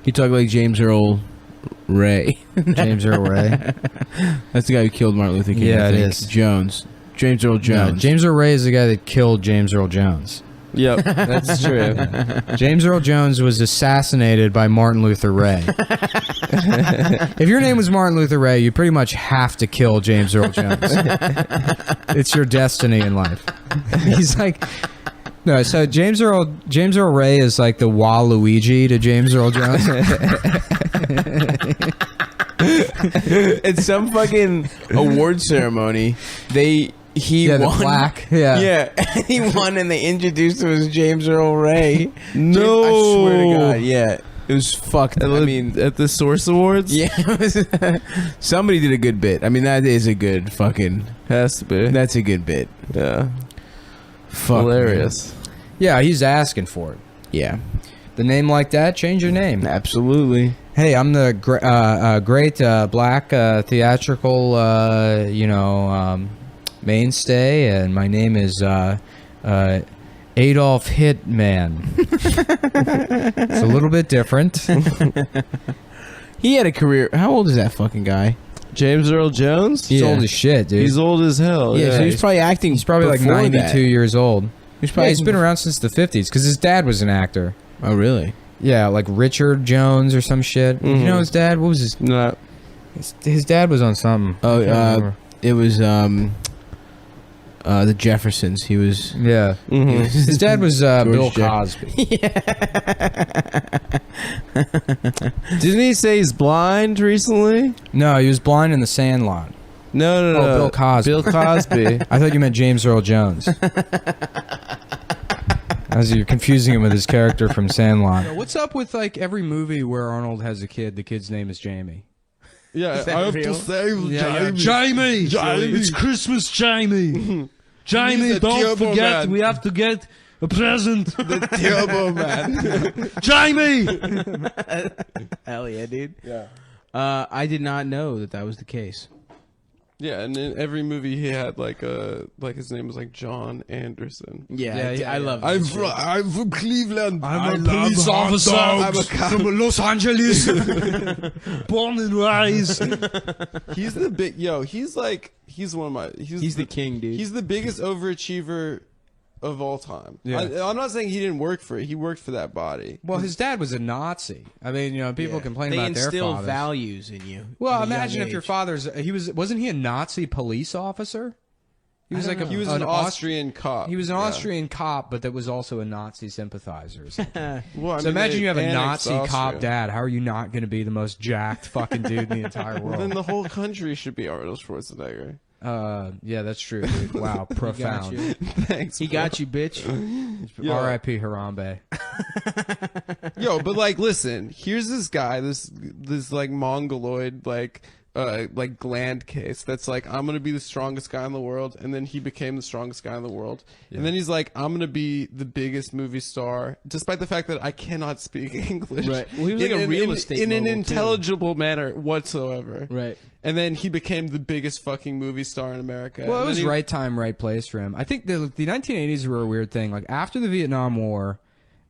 You talk like James Earl Ray. James Earl Ray. That's the guy who killed Martin Luther King. Yeah, I think. it is. Jones. James Earl Jones. No, James Earl Ray is the guy that killed James Earl Jones. Yep, that's true. James Earl Jones was assassinated by Martin Luther Ray. If your name was Martin Luther Ray, you pretty much have to kill James Earl Jones. It's your destiny in life. He's like, no. So James Earl Ray is like the Waluigi to James Earl Jones. At some fucking award ceremony, he won. The plaque. Yeah. He won, and they introduced him as James Earl Ray. No, I swear to God, yeah, it was fucked. I mean, at the Source Awards, yeah, somebody did a good bit. I mean, that is a good fucking. has to be. That's a good bit. Yeah, Fuck, hilarious. Man. Yeah, he's asking for it. Yeah, the name like that, change your name. Absolutely. Hey, I'm the great black theatrical, mainstay, and my name is Adolf Hitman. It's a little bit different. He had a career. How old is that fucking guy? James Earl Jones? He's Yeah. old as shit, dude. He's old as hell. Yeah, so he's probably acting. He's probably like before 92 that. years old. He's probably. He's been around since the 50s because his dad was an actor. Oh, really? Yeah, like Richard Jones or some shit. You know his dad? What was his? No. His dad was on something. Oh, I can't remember. it was the Jeffersons. He was. Yeah. His dad was Bill Jeff- Cosby. Didn't he say he's blind recently? No, he was blind in The Sandlot. No. Oh, Bill Cosby. Bill Cosby. I thought you meant James Earl Jones. As you're confusing him with his character from Sandlot. What's up with like every movie where Arnold has a kid, the kid's name is Jamie? Yeah, that I have real? to save Jamie! It's Christmas, Jamie! Jamie, the don't Turbo forget, Man. we have to get a present! the Turbo Man. Jamie! Hell yeah, dude. Yeah. I did not know that was the case. Yeah, and in every movie he had like his name was like John Anderson. Yeah, I love. I'm from Cleveland. I'm a police officer I'm a from Los Angeles, born and raised. He's the big he's one of my He's the king, dude. He's the biggest overachiever of all time. Yeah. I'm not saying he didn't work for it. He worked for that body. Well, his dad was a Nazi. I mean, people complain they about their instill fathers. values in you. Well, at a imagine young if your age. father's wasn't he a Nazi police officer? He was like He was an Austrian cop. He was an Yeah. Austrian cop, but that was also a Nazi sympathizer. Or something. Well, I So mean, imagine they you have a annexed Nazi cop Austria. dad. How are you not going to be the most jacked fucking dude in the entire Well, then world? the whole country should be Arnold Schwarzenegger. Yeah, that's true. Dude. Wow, profound. you. Thanks. He got you, bitch. Yo. R.I.P. Harambe. Yo, but like, listen. Here's this guy, this like mongoloid, like gland case. That's like, I'm gonna be the strongest guy in the world, and then he became the strongest guy in the world, and then he's like, I'm gonna be the biggest movie star, despite the fact that I cannot speak English. Right. Well, he was like a real estate in an mogul, too. intelligible manner whatsoever. Right. And then he became the biggest fucking movie star in America. Well, it And was then he- right time, right place for him. I think the 1980s were a weird thing. Like after the Vietnam War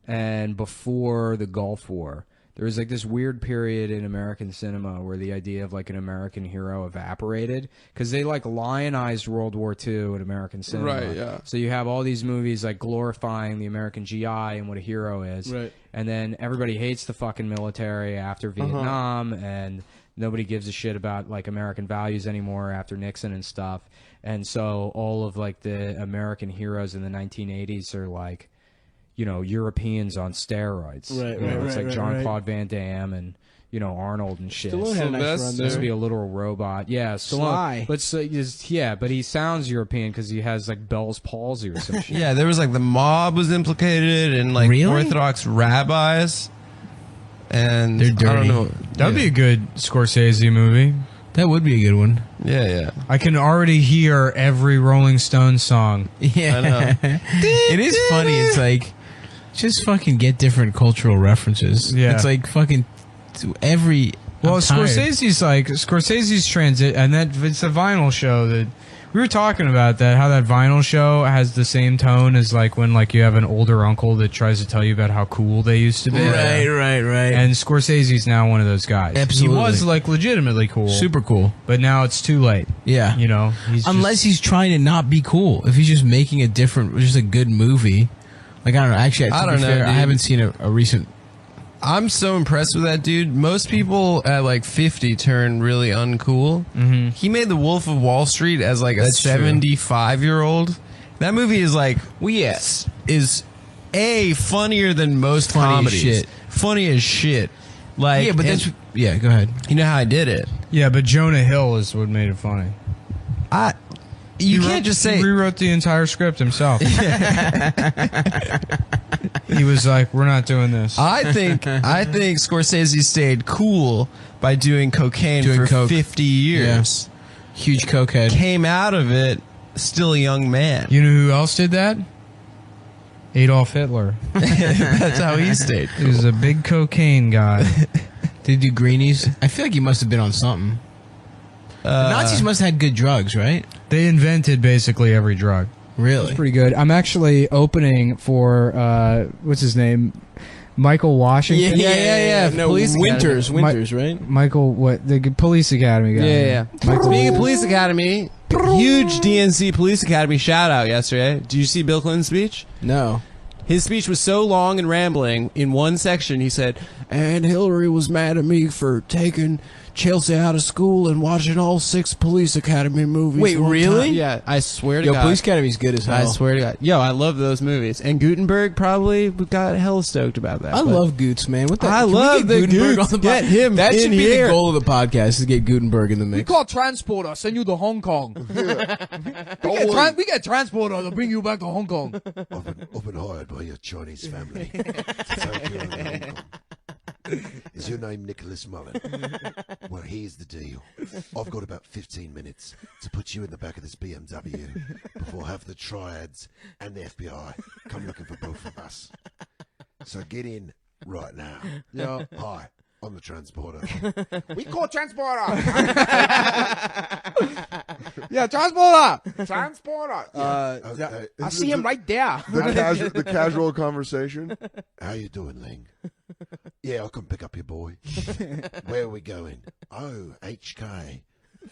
and before the Gulf War, there was like this weird period in American cinema where the idea of like an American hero evaporated because they like lionized World War II in American cinema. Right, yeah. So you have all these movies like glorifying the American GI and what a hero is. Right. And then everybody hates the fucking military after Vietnam and nobody gives a shit about like American values anymore after Nixon and stuff. And so all of like the American heroes in the 1980s are like, you know, Europeans on steroids. Right, You know, right, it's right, like right, Jean-Claude Van Damme and, you know, Arnold and shit. Stallone had a nice run Sylvester. Supposed to there. be a literal robot. Yeah, Stallone. Sly. But so, yeah, but he sounds European because he has like Bell's palsy or some shit. Yeah, there was like the mob was implicated and like Really? Orthodox rabbis. And They're I dirty. don't know. That'd be a good Scorsese movie. That would be a good one. Yeah. I can already hear every Rolling Stones song. Yeah. I know. It is funny. It's like, just fucking get different cultural references. Yeah. It's like fucking every. Well, I'm tired. Scorsese's transit, and that it's a vinyl show that We were talking about that, how that vinyl show has the same tone as like when like you have an older uncle that tries to tell you about how cool they used to be. Right. And Scorsese's now one of those guys. Absolutely. He was like legitimately cool. Super cool. But now it's too late. Yeah. You know? Unless he's trying to not be cool. If he's just making just a good movie. Like, I don't know. Actually, I don't know, dude. I haven't seen a recent... I'm so impressed with that dude. Most people at like 50 turn really uncool. Mm-hmm. He made The Wolf of Wall Street as like a That's true. 75-year-old. That movie is like, is funnier than most Funny as comedies. shit. Funny as shit. Like, Yeah, but and- that's... Yeah, go ahead. you know how I did it. Yeah, but Jonah Hill is what made it funny. You can't just say He rewrote the entire script himself. He was like, we're not doing this. I think Scorsese stayed cool by doing cocaine Doing for coke. 50 years. Huge cokehead. Came out of it still a young man. You know who else did that? Adolf Hitler. That's how he stayed. He was a big cocaine guy. Did he do greenies? I feel like he must have been on something. The Nazis must have had good drugs, right? They invented basically every drug. Really? Pretty good. I'm actually opening for what's his name, Michael Washington. No, Police Winters, Academy. right? Michael, what the police academy guy? Yeah. Michael, Speaking of Police Academy, huge DNC Police Academy shout out yesterday. Did you see Bill Clinton's speech? No. His speech was so long and rambling. In one section, he said, "And Hillary was mad at me for taking Chelsea out of school and watching all 6 Police Academy movies." Wait, one really? time." Yeah, I swear to Yo, God. Police Academy's good as hell. I swear to God. Yo, I love those movies. And Gutenberg probably got hella stoked about that. I but- love Goots, man. What the? I can we love get the Gutenberg Goots. on the Get pod- him That in should be here. the goal of the podcast: is to get Gutenberg in the We mix. call transporter, send you to Hong Kong. We get transporter to bring you back to Hong Kong. I've been hired by your Chinese family to take you over to Hong Kong. Is your name Nicholas Mullen? Well, here's the deal. I've got about 15 minutes to put you in the back of this BMW before half the triads and the FBI come looking for both of us. So get in right now. Yeah. Hi, I'm the transporter. We call transporter. Yeah, transporter. Transporter. I see him right there. The casual conversation. How you doing, Ling? Yeah, I'll come pick up your boy. Where are we going? Oh, HK.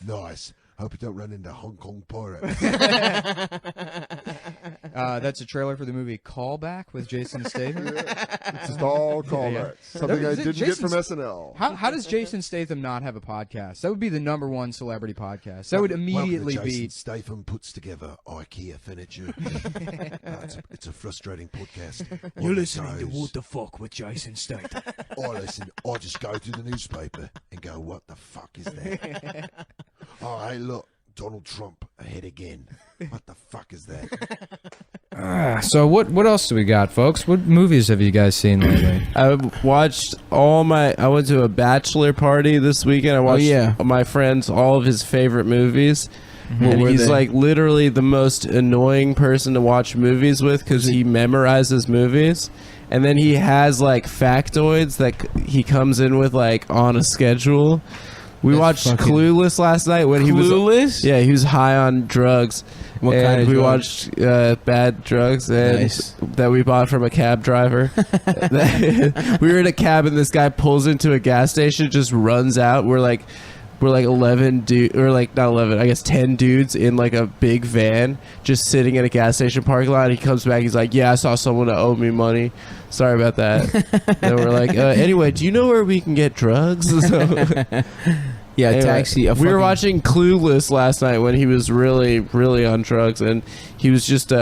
Nice. Hope you don't run into Hong Kong pirates. That's a trailer for the movie Callback with Jason Statham. It's just all callbacks. Something I Is it didn't get from Jason's- SNL. How does Jason Statham not have a podcast? That would be the #1 celebrity podcast. That would immediately Welcome to Jason beat. Statham puts together IKEA furniture. It's a frustrating podcast. You're On the listening to toes. What the Fuck with Jason Statham. I just go through the newspaper and go, what the fuck is that? Oh, hey, look, Donald Trump ahead again. What the fuck is that? So what else do we got, folks? What movies have you guys seen lately? I watched I went to a bachelor party this weekend. I watched my friends all of his favorite movies. And were he's they? like literally the most annoying person to watch movies with because he memorizes movies. And then he has like factoids that he comes in with like on a schedule. We watched Clueless last night when he was Clueless? Yeah, he was high on drugs. What and kind of we drugs? watched bad drugs and Nice. that we bought from a cab driver. We were in a cab and this guy pulls into a gas station, just runs out. We're like 11 or like not 11, I guess 10 dudes in like a big van just sitting in a gas station parking lot. He comes back, he's like, "Yeah, I saw someone that owed me money. Sorry about that." And we're like, "Anyway, do you know where we can get drugs?" So, Yeah, anyway, taxi. we were watching Clueless last night when he was really, really on drugs, and he was just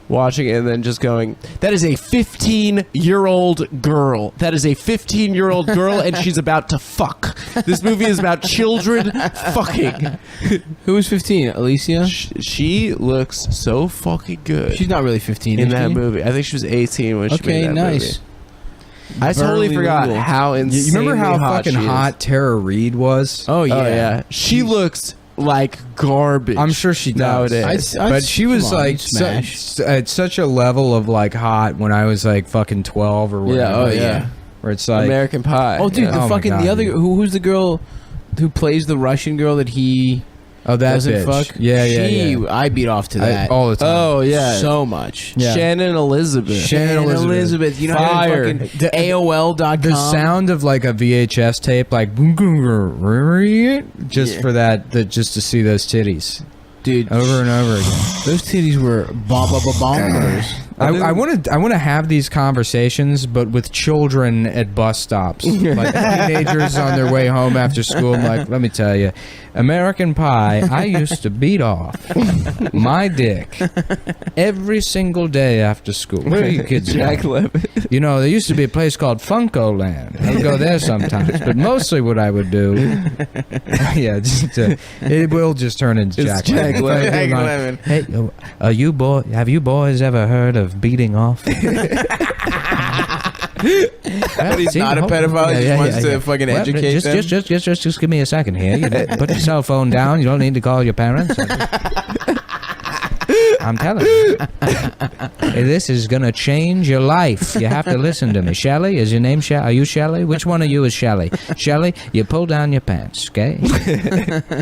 watching it and then just going, "That is a 15-year-old girl. That is a 15-year-old girl, and she's about to fuck. This movie is about children fucking." Who was 15? Alicia? She looks so fucking good She's not really 15 in is that she? movie. I think she was 18 when she Okay, made that nice. movie. I totally Barely forgot legal. how You insane. remember how fucking she is. hot Tara Reid was? Oh, yeah. Oh yeah, she looks like garbage. I'm sure she does. nowadays. But she was come on, like smash. at such a level of like hot when I was like fucking 12 or whatever. Yeah, oh yeah. Where it's like American Pie. Oh, dude, yeah. the Oh my fucking God, the other dude. who's the girl who plays the Russian girl that he Oh, that doesn't bitch. fuck. Yeah, she, yeah. I beat off to that all the time. Oh yeah, so much. Yeah. Shannon Elizabeth. Shannon Elizabeth. You know, Fire. fucking AOL.com. The sound of like a VHS tape, like just for that, just to see those titties, dude, over and over again. Those titties were bonkers. I want to have these conversations, but with children at bus stops, like teenagers on their way home after school. I'm like, let me tell you, American Pie. I used to beat off my dick every single day after school. Where are you kids? Jack Lemmon. You know, there used to be a place called Funko Land. I'd go there sometimes, but mostly what I would do, it will just turn into Jack Lemmon. Hey, have you boys ever heard of beating off? But he's not a pedophile. He just wants to fucking educate them. Just give me a second here. You put your cell phone down. You don't need to call your parents. I'm telling you. This is going to change your life. You have to listen to me. Shelly, is your name Shelly? Are you Shelly? Which one of you is Shelly? Shelly, you pull down your pants, okay?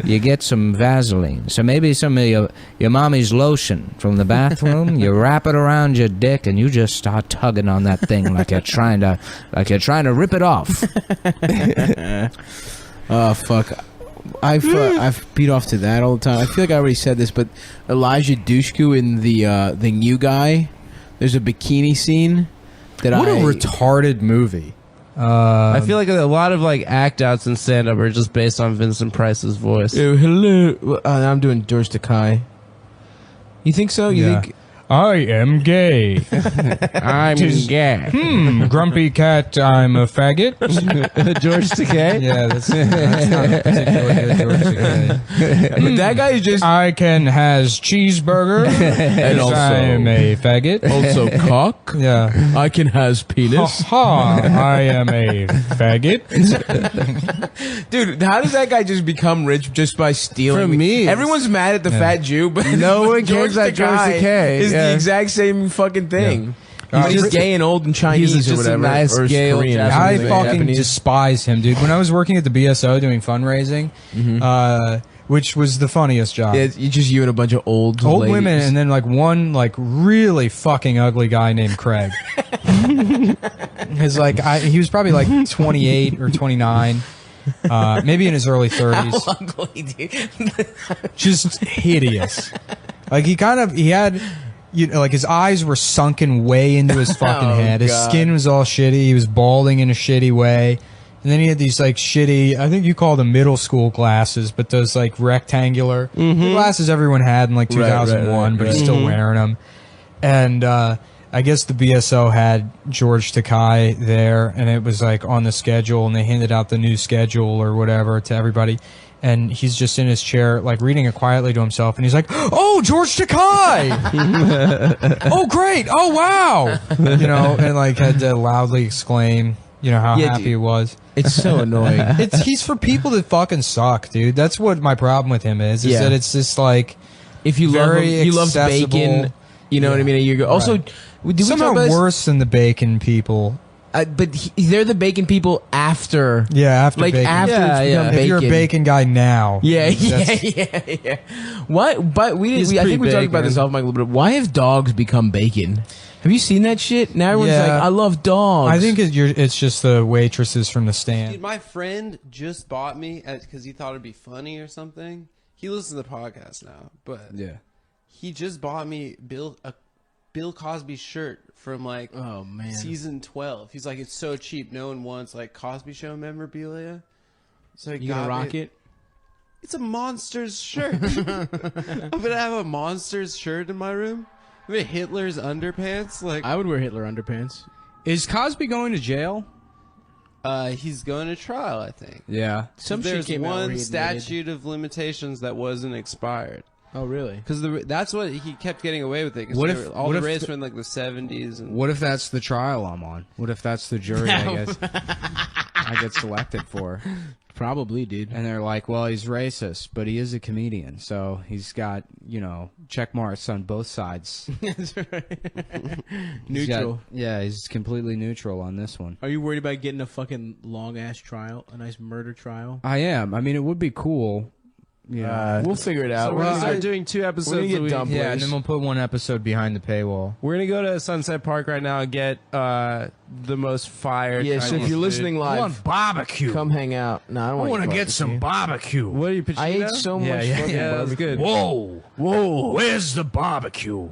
You get some Vaseline. So maybe some of your mommy's lotion from the bathroom. You wrap it around your dick and you just start tugging on that thing like you're trying to rip it off. Oh, fuck. I've beat off to that all the time. I feel like I already said this, but Elijah Dushku in the new guy, there's a bikini scene that What a retarded movie. I feel like a lot of like act outs and stand up are just based on Vincent Price's voice. Oh, hello. I'm doing George Takei. You think so? You think? I am gay. I'm gay. Grumpy cat, I'm a faggot. George Takei? Yeah, that's not particularly good, George Takei. That guy is just... I has cheeseburger, and also I am a faggot. Also cock. Yeah. I can has penis. I am a faggot. Dude, how does that guy just become rich just by stealing? From me. Everyone's mad at the fat Jew, but no one cares about George Takei. Is the exact same fucking thing. He's just gay and old and Chinese he's or just a whatever. nice or gay old Korean. Japanese. I fucking despise him, dude. When I was working at the BSO doing fundraising, which was the funniest job. Yeah, it's just you and a bunch of old ladies. Women, and then like one like really fucking ugly guy named Craig. His he was probably like 28 or 29. Maybe in his early 30s. How ugly, dude. Just hideous. Like he had, like his eyes were sunken way into his fucking head. His skin was all shitty. He was balding in a shitty way. And then he had these like shitty, I think you call them middle school glasses, but those like rectangular the glasses everyone had in like 2001, but he's still wearing them. And I guess the BSO had George Takei there, and it was like on the schedule, and they handed out the new schedule or whatever to everybody. And he's just in his chair, like reading it quietly to himself, and he's like, "Oh, George Takei! Oh, great! Oh, wow!" You know, and like had to loudly exclaim, you know, how happy he was. It's so annoying. He's for people that fucking suck, dude. That's what my problem with him is that it's just like, if you love him, you love bacon. You know what I mean? You go. Also, somehow worse than the bacon people. But they're the bacon people after. Yeah, after like bacon. after it's become bacon. If you're a bacon guy now. Yeah. What? But I think we talked about this off mic a little bit. Why have dogs become bacon? Have you seen that shit? Now everyone's like, I love dogs. I think it's just the waitresses from the stand. Dude, my friend just bought me because he thought it'd be funny or something. He listens to the podcast now, but he just bought me a Bill Cosby shirt from like season 12. He's like, it's so cheap. No one wants like Cosby Show memorabilia. So you gonna rock it? It's a Monsters shirt. I'm gonna have a Monsters shirt in my room. With Hitler's underpants. Like I would wear Hitler underpants. Is Cosby going to jail? He's going to trial, I think. Yeah. There's one statute of limitations that wasn't expired. Oh, really? Because that's what he kept getting away with it. What if all the raids were in like the 70s? And what if that's the trial I'm on? What if that's the jury I get selected for? Probably, dude. And they're like, well, he's racist, but he is a comedian, so he's got, check marks on both sides. That's right. Neutral. He's completely neutral on this one. Are you worried about getting a fucking long-ass trial? A nice murder trial? I am. I mean, it would be cool. We'll figure it out. So we're gonna start doing 2 episodes a week. Yeah, and then we'll put one episode behind the paywall. We're gonna go to Sunset Park right now and get the most fire. Yeah, so if Chinese you're listening food. live, I want barbecue. come hang out. No, I don't I want want to to get some barbecue. What are you? Pacino? I ate so much fucking Yeah, that was barbecue. good. Whoa, where's the barbecue?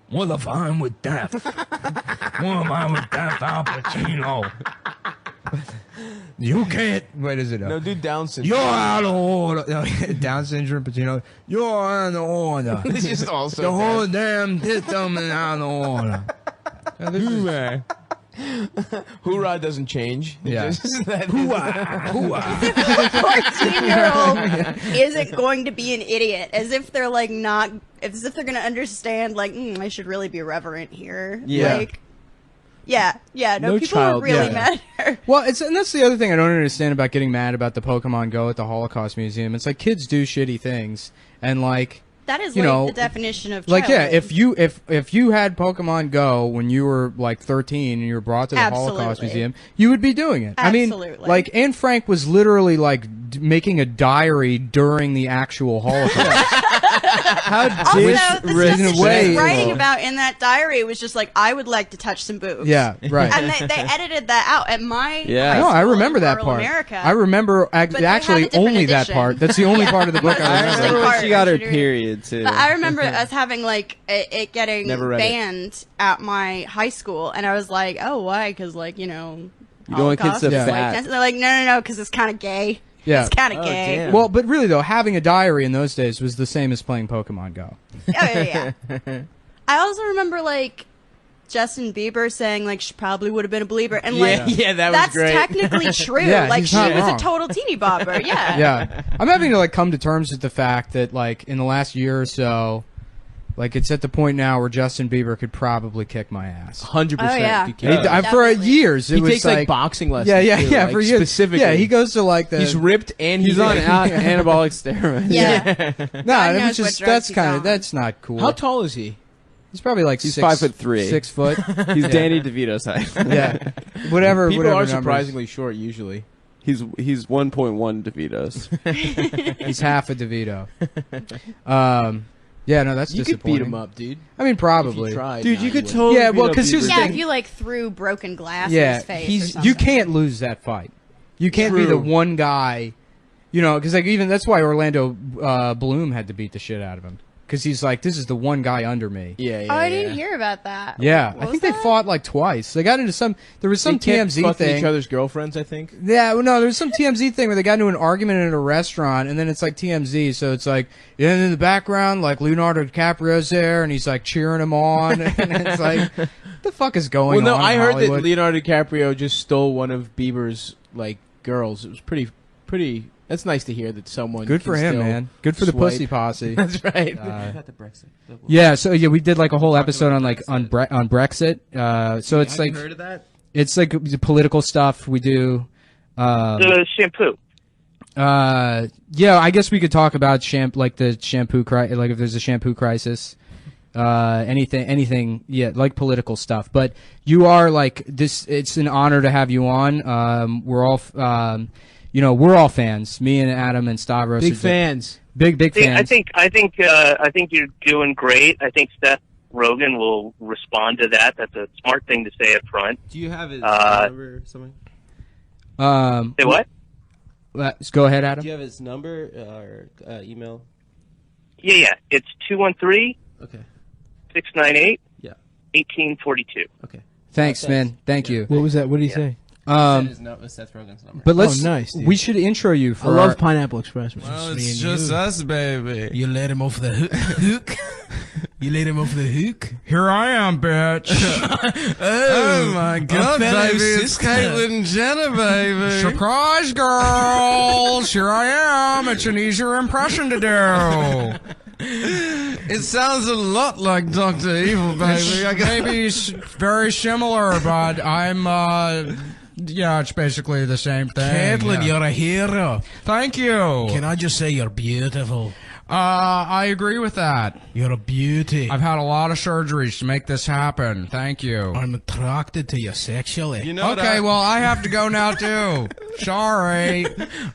What if I'm with death? What if I'm with death, Al Pacino? You can't. Wait, is it? No, do Down syndrome. You're out of order. Down syndrome, Pacino. You're out of order. This is also The whole damn system is out of order. Hoorah doesn't change. Yeah. It's just that- 14-year-old isn't going to be an idiot, as if they're like not, as if they're going to understand, like, I should really be reverent here. Yeah. Like, yeah, no, No people child- really yeah. matter. Well, and that's the other thing I don't understand about getting mad about the Pokemon Go at the Holocaust Museum. It's like kids do shitty things, and like That is you like know, the definition of like yeah, childhood. if you had Pokemon Go when you were like 13 and you were brought to the Holocaust Absolutely. Museum, you would be doing it. I Absolutely. mean, like Anne Frank was literally like making a diary during the actual Holocaust. How Also, the stuff that in a she way, was writing well- about in that diary was just like, I would like to touch some boobs. Yeah, right. And they edited that out at my Yeah. high No, I school remember in that rural part. America. I remember But they had actually a different only that edition. part. That's the only part of the book I I remember. remember when she got her Part. period too. But I remember us having like it getting Never read it. banned at my high school, and I was like, "Oh, why?" Because like You don't want Holocaust kids to is, fat. like, they're like, "No, because it's kind of gay. Yeah. It's kind of gay." damn. Well, but really though, having a diary in those days was the same as playing Pokemon Go. Oh yeah. I also remember like Justin Bieber saying like she probably would have been a believer, and like yeah, that was that's great. technically true. Yeah, like he's she not was wrong. a total teeny bopper. Yeah. Yeah, I'm having to like come to terms with the fact that like in the last year or so, like it's at the point now where Justin Bieber could probably kick my ass. 100%. Oh, yeah. you can. For Definitely. years, it He was takes like boxing lessons. yeah, too, yeah, like, for years. specifically. Yeah, he goes to like the. He's ripped and He's on anabolic steroids. Yeah. No, God it knows was just what drugs that's he's kind on. of that's not cool. How tall is he? He's probably like He's 6'3". 5'3". 6 foot. He's Danny DeVito's height. Yeah, whatever. People whatever are numbers. surprisingly short usually. He's 1.1 DeVito's. He's half a DeVito. Yeah, no, that's You could disappointing. beat him up, dude. I mean, If probably. you tried. Dude, No, you could wouldn't. totally. Yeah, well, beat up 'cause here's the Bieber. Yeah, thing. if you like threw broken glass in Yeah, his face. or you something. can't lose that fight. You can't be the True. one guy, you know, because like even that's why Orlando Bloom had to beat the shit out of him because he's like, this is the one guy under me. Yeah, yeah. Oh, I yeah. didn't hear about that. Yeah, What I was think they that? fought like twice. They got into some. There was some They kept TMZ fucking thing. each other's girlfriends, I think. Yeah, well, no, there was some TMZ thing where they got into an argument at a restaurant, and then it's like TMZ, so it's like, and in the background, like Leonardo DiCaprio's there, and he's like cheering him on, and it's like, what the fuck is going Well, on? no, I in heard Hollywood? that Leonardo DiCaprio just stole one of Bieber's like girls. It was pretty. That's nice to hear that someone. Good for can him, still man. Good for the swipe. pussy posse. That's right. Got the Brexit. Yeah, so yeah, we did like a whole episode on like on Brexit. So it's like heard of that? it's like the political stuff we do. The shampoo. Yeah, I guess we could talk about like the shampoo like if there's a shampoo crisis. Anything, yeah, like political stuff. But you are like this. It's an honor to have you on. We're all, we're all fans. Me and Adam and Stavros. Big are fans. Big fans. I think you're doing great. I think Seth Rogen will respond to that. That's a smart thing to say up front. Do you have his number or something? Say what? Go ahead, Adam. Do you have his number or email? Yeah. It's 213 Okay. 698 Yeah. 1842. Okay. Thanks, man. Thank you. What was that? What did he say? Seth Rogen's number. But let's. nice, dude. We should intro you for. I love Pineapple Express. Man. Well, it's just us, baby. You let him off the hook. You let him off the hook. Here I am, bitch. Oh my God, fellow baby! It's sister. Caitlyn Jenner, baby. Surprise, girls! Here I am. It's an easier impression to do. It sounds a lot like Dr. Evil, baby. Maybe very similar, but I'm. Yeah, it's basically the same thing. Caitlyn, yeah. you're a hero. Thank you. Can I just say you're beautiful? I agree with that. You're a beauty. I've had a lot of surgeries to make this happen. Thank you. I'm attracted to you sexually. You know Okay, well, I have to go now, too. Sorry.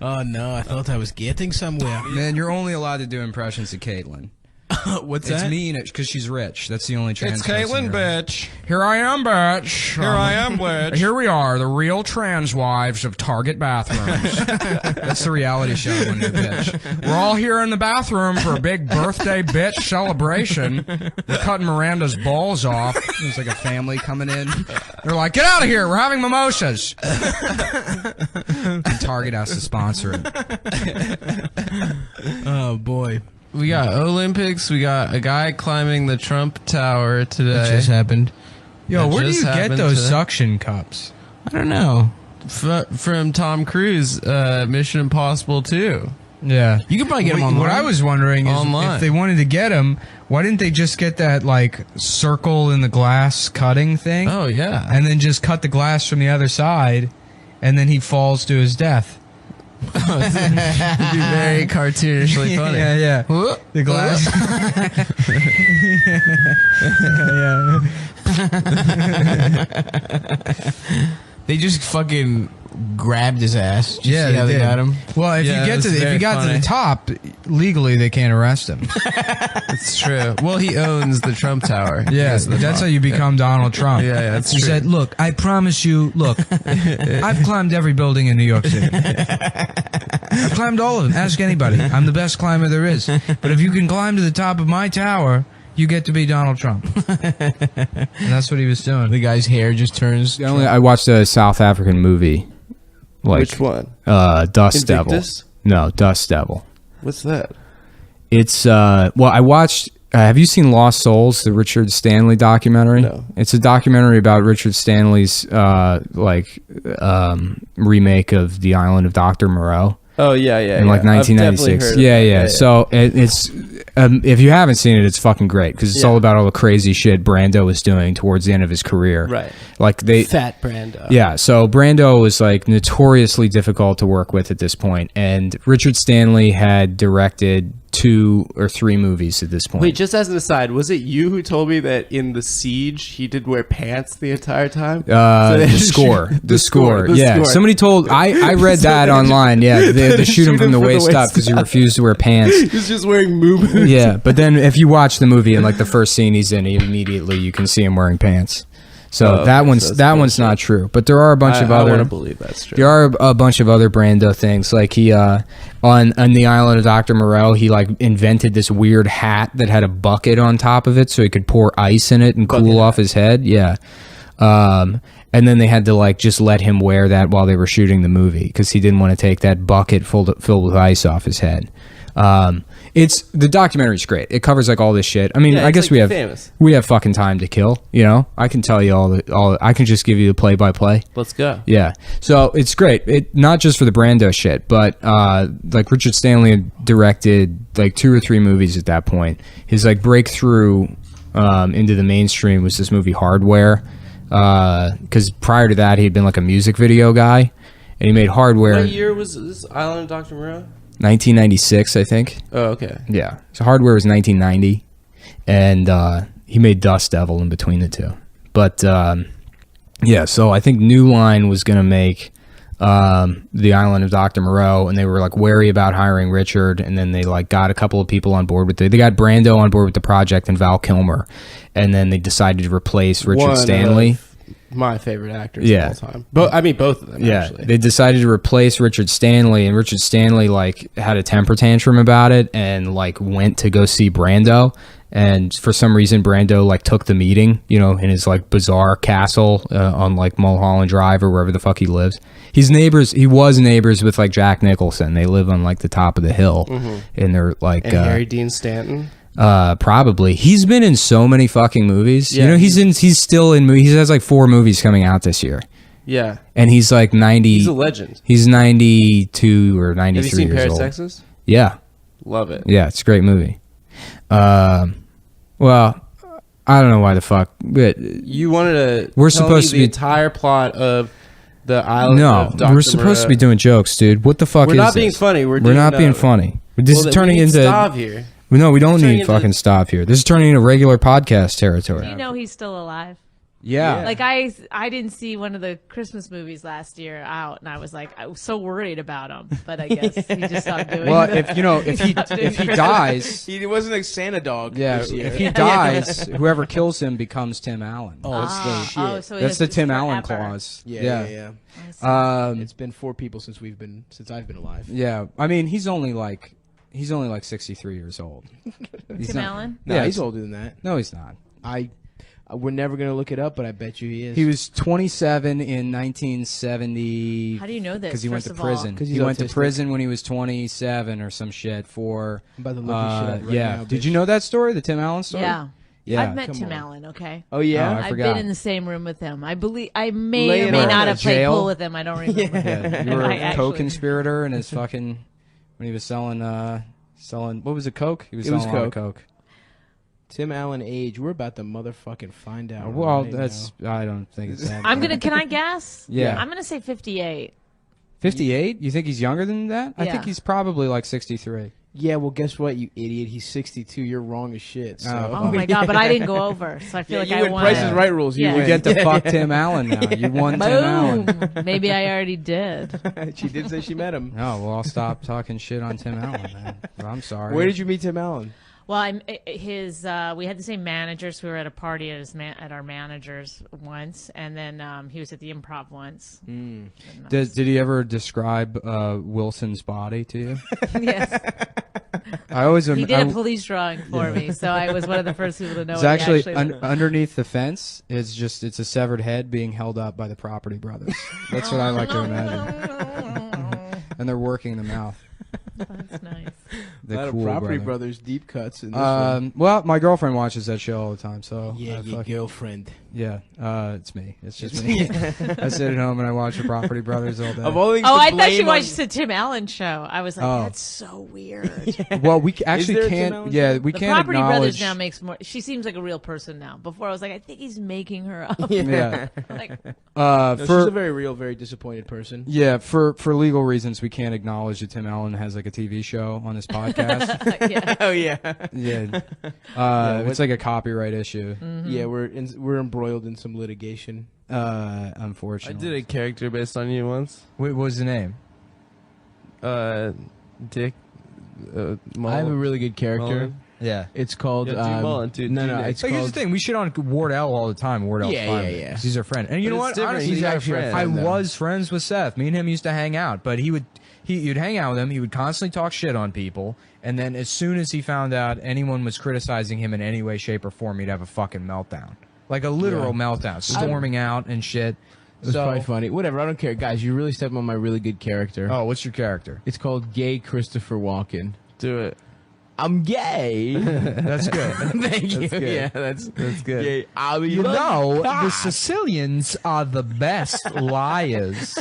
Oh, no, I thought I was getting somewhere. Man, you're only allowed to do impressions of Caitlyn. What's It's that? mean because she's rich. That's the only trans It's person Caitlyn, here. bitch. Here I am, bitch. Here I am, bitch. Here we are, the real trans wives of Target bathrooms. That's the reality show when you're bitch. We're all here in the bathroom for a big birthday bitch celebration. We're cutting Miranda's balls off. There's like a family coming in. They're like, get out of here. We're having mimosas. And Target has to sponsor it. Oh, boy. We got Olympics. We got a guy climbing the Trump Tower today. That just happened. Yo, That where do just you get happened those today. suction cups? I don't know. From Tom Cruise, Mission Impossible 2. Yeah. You can probably get them online. What I was wondering is Online. if they wanted to get him, why didn't they just get that like circle in the glass cutting thing? Oh, yeah. And then just cut the glass from the other side, and then he falls to his death. It'd be very cartoonishly funny. Yeah, yeah. Whoop. The glass. They just fucking grabbed his ass. Did you Yeah, see how they they did. got him? Well, if Yeah, you get it was if very you got to funny. the top, legally they can't arrest him. It's true. Well, he owns the Trump Tower. Yeah, that's how you become Donald Trump. Yeah, that's He true. said, "Look, I promise you. Look, I've climbed every building in New York City. I've climbed all of them. Ask anybody. I'm the best climber there is. But if you can climb to the top of my tower, you get to be Donald Trump." And that's what he was doing. The guy's hair just turns. I watched a South African movie. Which one? Dust Invictus? Devil. No, Dust Devil. What's that? It's well, I watched. Have you seen Lost Souls, the Richard Stanley documentary? No. It's a documentary about Richard Stanley's remake of The Island of Dr. Moreau Oh yeah. in like 1996. Yeah. So it's if you haven't seen it, it's fucking great because it's all about all the crazy shit Brando was doing towards the end of his career. Right. Like they Fat Brando. Yeah, so Brando was like notoriously difficult to work with at this point, and Richard Stanley had directed 2 or 3 movies at this point. Wait, just as an aside, was it you who told me that in The Siege he did wear pants the entire time? The score. Yeah, somebody told I read that online. Yeah, they had to shoot him from the waist up because he refused to wear pants. He's just wearing moo boots. Yeah, but then if you watch the movie and like the first scene he's in, immediately you can see him wearing pants. So that one's not true. But there are a bunch of other. I want to believe that's true. There are a bunch of other Brando things. Like he on the island of Dr. Moreau, he like invented this weird hat that had a bucket on top of it, so he could pour ice in it and cool off his head. Yeah. And then they had to like just let him wear that while they were shooting the movie because he didn't want to take that bucket filled with ice off his head. It's the documentary's great. It covers like all this shit. I mean, I guess like we have fucking time to kill. You know, I can tell you all. I can just give you the play by play. Let's go. Yeah, so it's great. It not just for the Brando shit, but like Richard Stanley had directed like 2 or 3 movies at that point. His like breakthrough into the mainstream was this movie Hardware, because prior to that he had been like a music video guy, and he made Hardware. What year was this Island of Dr. Moreau? 1996, I think. Oh, okay. Yeah. So Hardware was 1990, and he made Dust Devil in between the two. But yeah, so I think New Line was going to make The Island of Dr. Moreau, and they were like wary about hiring Richard, and then they like got a couple of people on board with it. They got Brando on board with the project and Val Kilmer, and then they decided to replace Richard Stanley. My favorite actors of all time. Both of them, actually. They decided to replace Richard Stanley, and Richard Stanley like had a temper tantrum about it and like went to go see Brando, and for some reason Brando like took the meeting, you know, in his like bizarre castle on like Mulholland Drive or wherever the fuck he lives. He was neighbors with like Jack Nicholson. They live on like the top of the hill, and they're like and Harry Dean Stanton. Probably. He's been in so many fucking movies. Yeah, you know, he's still in movies. He has like 4 movies coming out this year. Yeah. And he's like 90. He's a legend. He's 92 or 93 Have you seen years Paris, old. Texas? Yeah. Love it. Yeah, it's a great movie. Well, I don't know why the fuck, but you wanted to we're tell supposed me to the be entire plot of the island. No, of Dr. we're supposed to be Moreau. doing jokes, dude. What the fuck We're is not being this? funny. We're not doing, being funny. This well, is turning we need into. Stav here. No, we don't It's turning need into- fucking stop here. This is turning into regular podcast territory. You know he's still alive. Yeah. Like I didn't see one of the Christmas movies last year out, and I was so worried about him. But I guess he just stopped doing. Well, it. if he dies, He wasn't like Santa dog. yeah, this year. if he dies, whoever kills him becomes Tim Allen. Oh, that's so the, that's the Tim forever. Allen clause. Yeah. Um, It's been 4 people since I've been alive. yeah. I mean, he's only like 63 years old. Tim Allen? No, Yeah, he's older than that. No, he's not. We're never gonna look it up, but I bet you he is. He was 27 in 1970. How do you know this? Because he went to first of all? prison. 'Cause he's He went to autistic. prison when he was 27 or some shit for. I'm about to look his shit up right yeah. now, Did bitch. you know that story, the Tim Allen story? Yeah. Yeah. I've met Come Tim on. Allen. Okay. Oh yeah. I I've forgot. been in the same room with him. I believe I may Laying or may around not in have played jail? pool with him. I don't remember. Yeah, you were I a actually- co-conspirator in his fucking when he was selling what was it, coke? He was It was selling a lot of coke. Tim Allen age. We're about to motherfucking find out. Well, right that's now. I don't think it's that. Can I guess? Yeah. I'm gonna say 58. 58? You think he's younger than that? I Yeah. think he's probably like 63. Yeah, well, guess what, you idiot? He's 62. You're wrong as shit. So. Oh my god! But I didn't go over, so I feel Yeah, like you I win won. Price is Right rules. You Yeah. win. You get to fuck Tim Allen now. You won Tim Allen. Boom. Maybe I already did. She did say she met him. No, well, I'll stop talking shit on Tim Allen, man. I'm sorry. Where did you meet Tim Allen? Well, we had the same managers. We were at a party at our managers once, and then he was at the Improv once. Did he ever describe Wilson's body to you? Yes. I always He did a police drawing for me, so I was one of the first people to know. It's what he actually underneath the fence. It's a severed head being held up by the Property Brothers. That's what I like to imagine. And they're working the mouth. That's nice. A lot of Property Brothers deep cuts in this well, my girlfriend watches that show all the time, so Yeah, your girlfriend. Yeah, it's me. It's just me. I sit at home and I watch the Property Brothers all day. Of all things Oh, to I thought blame you on- watched the Tim Allen show. I was like, Oh. that's so weird. Well, we there actually a Tim can't. Allen Yeah, show? we The can't Property acknowledge. Brothers now makes more. She seems like a real person now. Before I was like, I think he's making her up. Yeah. Like, No, she's for a very real, very disappointed person. yeah, for legal reasons, we can't acknowledge that Tim Allen has like a TV show on his podcast. yeah. Oh yeah. Yeah, it's like a copyright issue. Yeah, we're embroiled in some litigation. I Unfortunately, did a character based on you once. What was the name? Dick. I have a really good character. Mullen. Yeah. It's called. Yeah, dude, Mullen, dude, no, dude, no, Nick. it's Like, here's called. the thing: we shit on Ward L all the time. Ward L's Yeah, fine. yeah, yeah. He's our friend, and you But know it's what? different. Honestly, He's actually actually a a I friend, though. was friends with Seth. Me and him used to hang out, but you'd hang out with him. He would constantly talk shit on people, and then as soon as he found out anyone was criticizing him in any way, shape, or form, he'd have a fucking meltdown, like a literal meltdown, storming out and shit. It was So- probably funny. Whatever. I don't care, guys. You really stepped on my really good character. Oh, what's your character? It's called Gay Christopher Walken. Do it. I'm gay. That's good. Thank you. good. Yeah, that's good. gay. You know, the Sicilians are the best liars.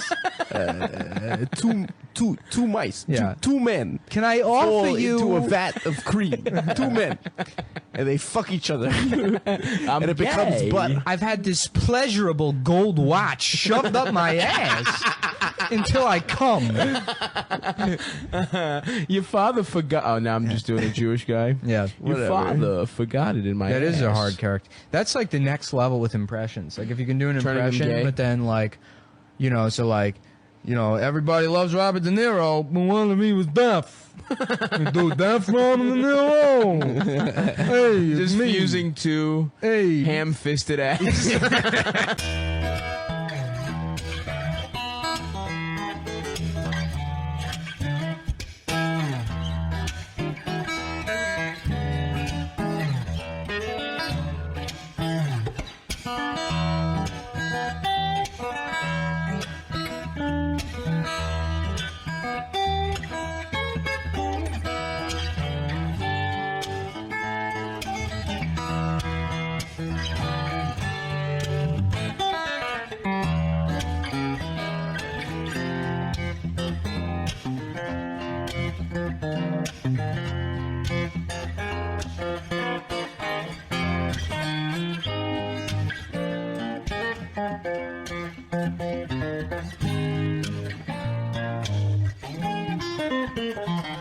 two mice. Yeah. Two men. Can I Fall offer you into a vat of cream. Two men, and they fuck each other, and it becomes butter. I've had this pleasurable gold watch shoved up my ass until I come. Your father forgot. Oh, now I'm just doing a Jewish guy. Yeah, Your whatever. father forgot it in my. That is a ass. hard character. That's like the next level with impressions. Like if you can do an Turning them impression, gay? but then like, everybody loves Robert De Niro, but one of me was deaf. Do deaf Robert De Niro. Hey, it's Just me. fusing two ham-fisted ass. Bye.